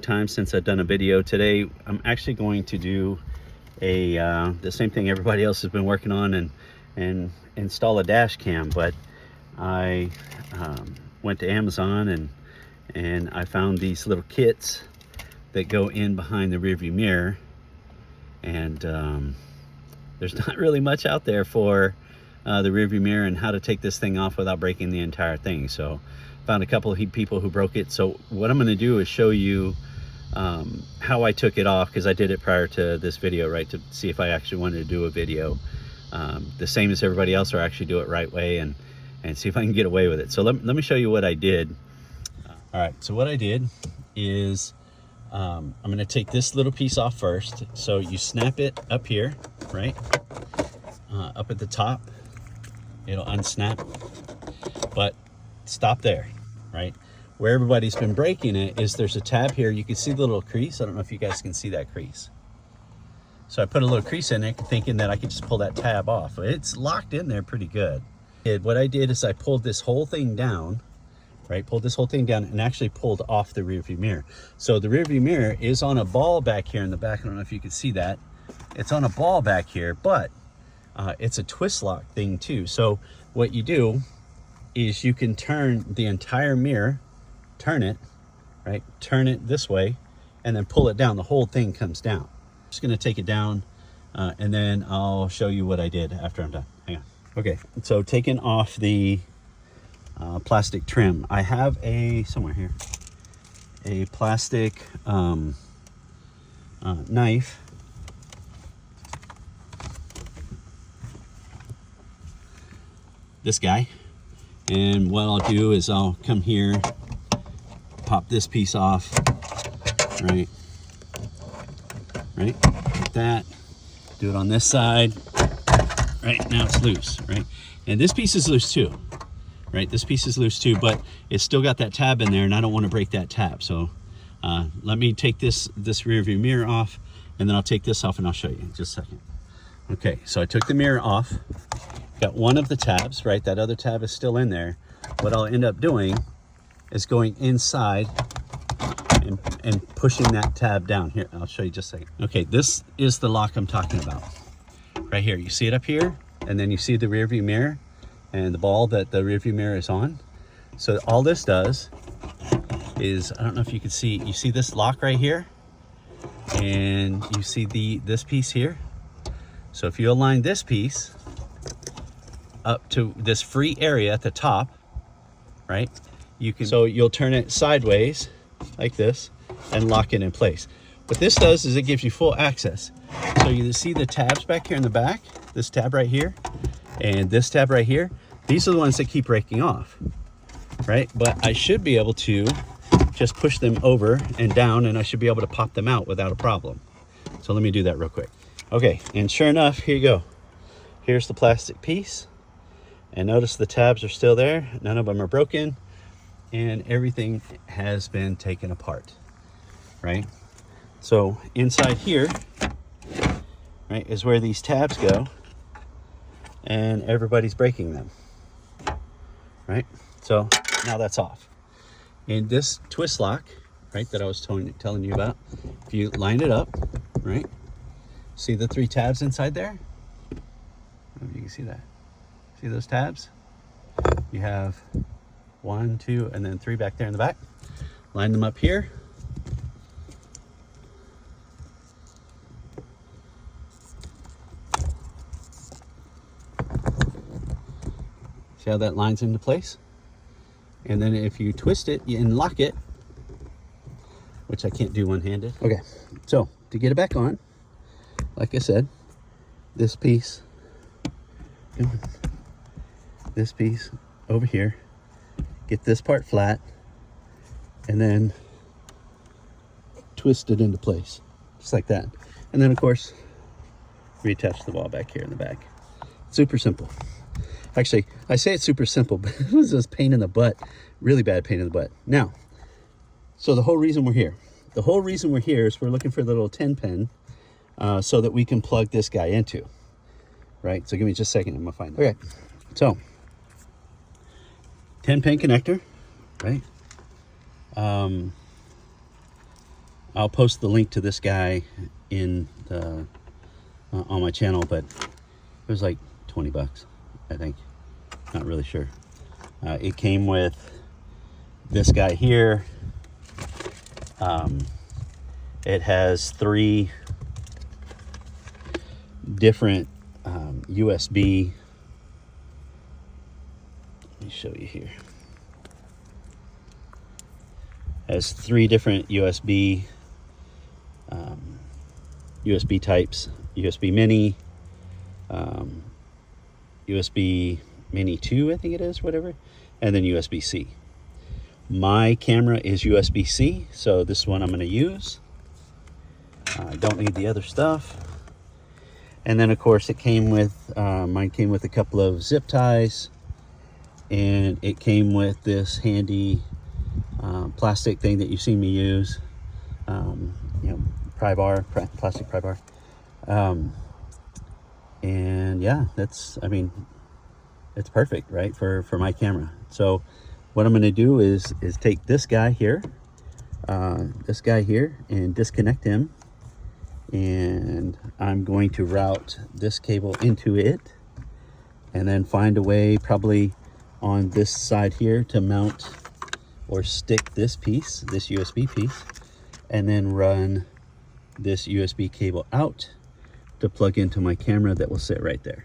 Time since I've done a video. Today I'm actually going to do a the same thing everybody else has been working on and install a dash cam, but I went to Amazon and I found these little kits that go in behind the rearview mirror, and there's not really much out there for the rearview mirror and how to take this thing off without breaking the entire thing. So found a couple of people who broke it. So what I'm going to do is show you how I took it off, because I did it prior to this video, right, to see if I actually wanted to do a video the same as everybody else, or actually do it right way and see if I can get away with it. So let me show you what I did. All right, so what I did is I'm going to take this little piece off first. So you snap it up here, right, up at the top. It'll unsnap, but stop there, right? Where everybody's been breaking it is there's a tab here. You can see the little crease. I don't know if you guys can see that crease. So I put a little crease in it thinking that I could just pull that tab off. It's locked in there pretty good. What I did is I pulled this whole thing down, right? Pulled this whole thing down and actually pulled off the rear view mirror. So the rear view mirror is on a ball back here in the back. I don't know if you can see that. It's on a ball back here, but it's a twist lock thing too. So what you do is you can turn the entire mirror, turn it, right? Turn it this way and then pull it down. The whole thing comes down. I'm just gonna take it down and then I'll show you what I did after I'm done. Hang on. Okay, so taking off the plastic trim. I have somewhere here, a plastic knife. This guy. And what I'll do is I'll come here, pop this piece off, right, like that. Do it on this side, right, now it's loose, right? And this piece is loose too, right? This piece is loose too, but it's still got that tab in there and I don't want to break that tab. So let me take this rear view mirror off, and then I'll take this off and I'll show you in just a second. Okay, so I took the mirror off. Got one of the tabs, right? That other tab is still in there. What I'll end up doing is going inside and pushing that tab down. Here, I'll show you just a second. Okay, this is the lock I'm talking about. Right here, you see it up here, and then you see the rear view mirror and the ball that the rear view mirror is on. So all this does is, I don't know if you can see, you see this lock right here, and you see this piece here. So if you align this piece up to this free area at the top, right, so you'll turn it sideways like this and lock it in place. What this does is it gives you full access. So you see the tabs back here in the back, this tab right here and this tab right here. These are the ones that keep breaking off, right? But I should be able to just push them over and down, and I should be able to pop them out without a problem. So let me do that real quick. Okay, and sure enough, here you go. Here's the plastic piece. And notice the tabs are still there. None of them are broken, and everything has been taken apart, right? So inside here, right, is where these tabs go, and everybody's breaking them, right? So now that's off. And this twist lock, right, that I was telling you about, if you line it up, right, see the 3 tabs inside there? I don't know if you can see that. See those tabs? You have 1, 2, and then 3 back there in the back. Line them up here. See how that lines into place? And then if you twist it and lock it, which I can't do one-handed. Okay, so to get it back on, like I said, this piece over here, get this part flat, and then twist it into place, just like that. And then of course, reattach the ball back here in the back. Super simple. Actually, I say it's super simple, but it was this pain in the butt, really bad pain in the butt. Now, so the whole reason we're here is we're looking for the little 10 pin so that we can plug this guy into, right? So give me just a second, I'm gonna find it. Okay, so 10 pin connector, right? I'll post the link to this guy in the on my channel, but it was like 20 bucks, I think. Not really sure. It came with this guy here. It has 3 different USB. Let me show you here. It has 3 different USB types: USB Mini, USB Mini 2, I think it is, whatever, and then USB-C. My camera is USB-C, so this one I'm going to use. I don't need the other stuff. And then, of course, it came with, mine came with a couple of zip ties, and it came with this handy plastic thing that you've seen me use, you know, plastic pry bar. And yeah, that's, I mean, it's perfect, right, for my camera. So what I'm going to do is take this guy here, and disconnect him, and I'm going to route this cable into it, and then find a way probably on this side here to mount or stick this piece, this USB piece, and then run this USB cable out to plug into my camera that will sit right there.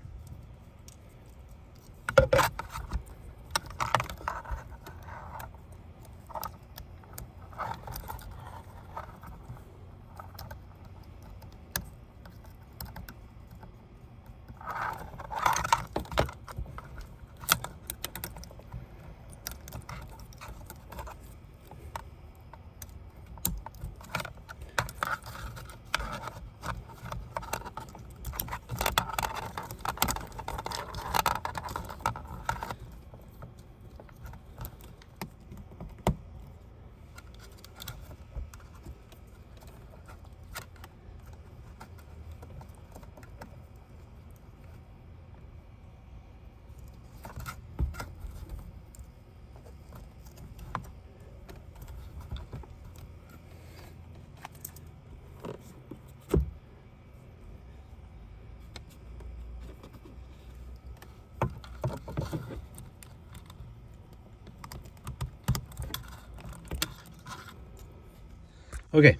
Okay,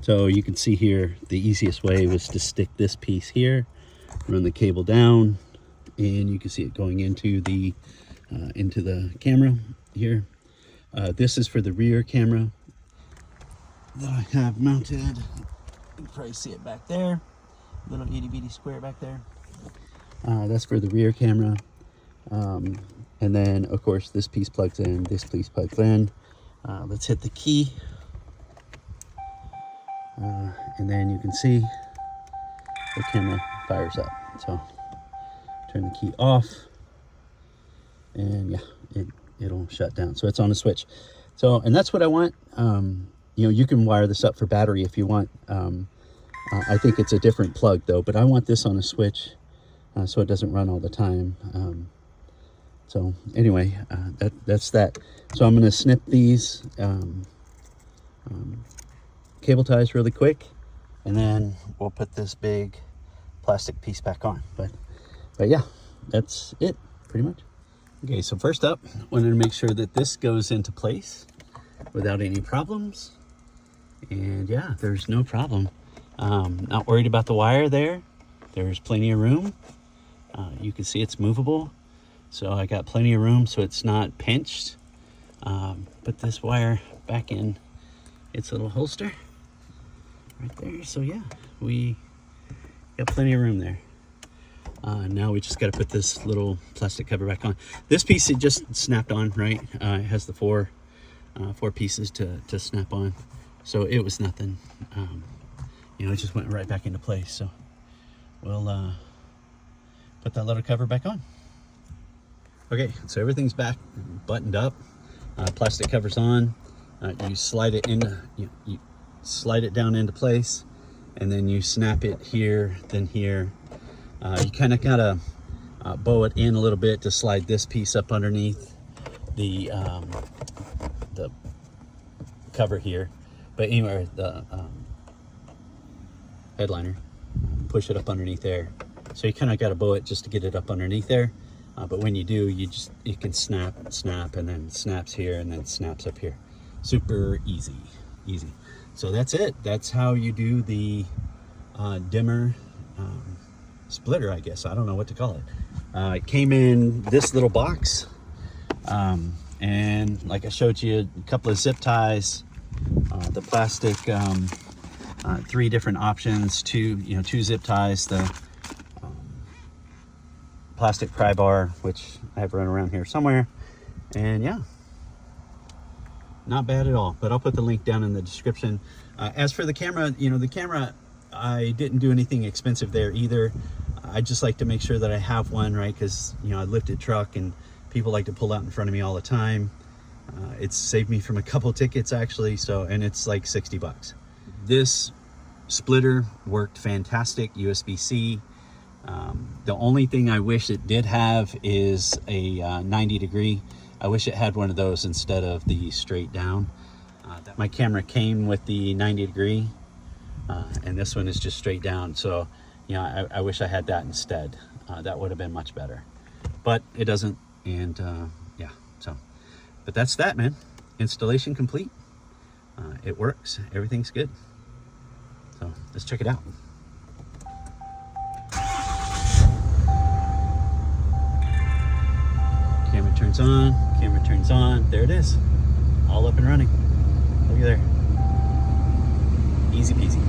so you can see here the easiest way was to stick this piece here, run the cable down, and you can see it going into the camera here. This is for the rear camera that I have mounted. You can probably see it back there, little itty bitty square back there. That's for the rear camera. And then of course this piece plugs in, this piece plugs in. Let's hit the key. And then you can see the camera fires up. So turn the key off, and yeah, it'll shut down. So it's on a switch. So, and that's what I want. You know, you can wire this up for battery if you want. I think it's a different plug though, but I want this on a switch so it doesn't run all the time. So anyway, that's that. So I'm going to snip these cable ties really quick, and then we'll put this big plastic piece back on. But yeah, that's it pretty much. Okay, so first up, wanted to make sure that this goes into place without any problems. And yeah, there's no problem. Not worried about the wire there. There's plenty of room. You can see it's movable, so I got plenty of room so it's not pinched. Put this wire back in its little holster right there. So yeah, we got plenty of room there. Now we just got to put this little plastic cover back on. This piece, it just snapped on, right? It has the four pieces to snap on, so it was nothing. You know, it just went right back into place. So we'll put that little cover back on. Okay, so everything's back buttoned up. Plastic cover's on. You slide it in. You slide it down into place, and then you snap it here, then here. You kind of gotta bow it in a little bit to slide this piece up underneath the cover here. But anyway, the headliner, push it up underneath there. So you kind of got to bow it just to get it up underneath there. But when you do, you can snap, and then snaps here, and then snaps up here. Super easy. So that's it. That's how you do the dimmer splitter, I guess. I don't know what to call it. It came in this little box, and like I showed you, a couple of zip ties, the plastic, 3 different options, 2 zip ties, the plastic pry bar, which I have run around here somewhere, and yeah, not bad at all. But I'll put the link down in the description. As for the camera, the camera, I didn't do anything expensive there either. I just like to make sure that I have one, right? Because I lifted truck and people like to pull out in front of me all the time. It's saved me from a couple tickets actually. So, and it's like 60 bucks. This splitter worked fantastic, USB-C. The only thing I wish it did have is a 90 degree. I wish it had one of those instead of the straight down. My camera came with the 90 degree, and this one is just straight down. So, I wish I had that instead. That would have been much better, but it doesn't. And yeah, so, but that's that, man. Installation complete. It works. Everything's good. So let's check it out. Camera turns on, there it is, all up and running. Look at there, easy peasy.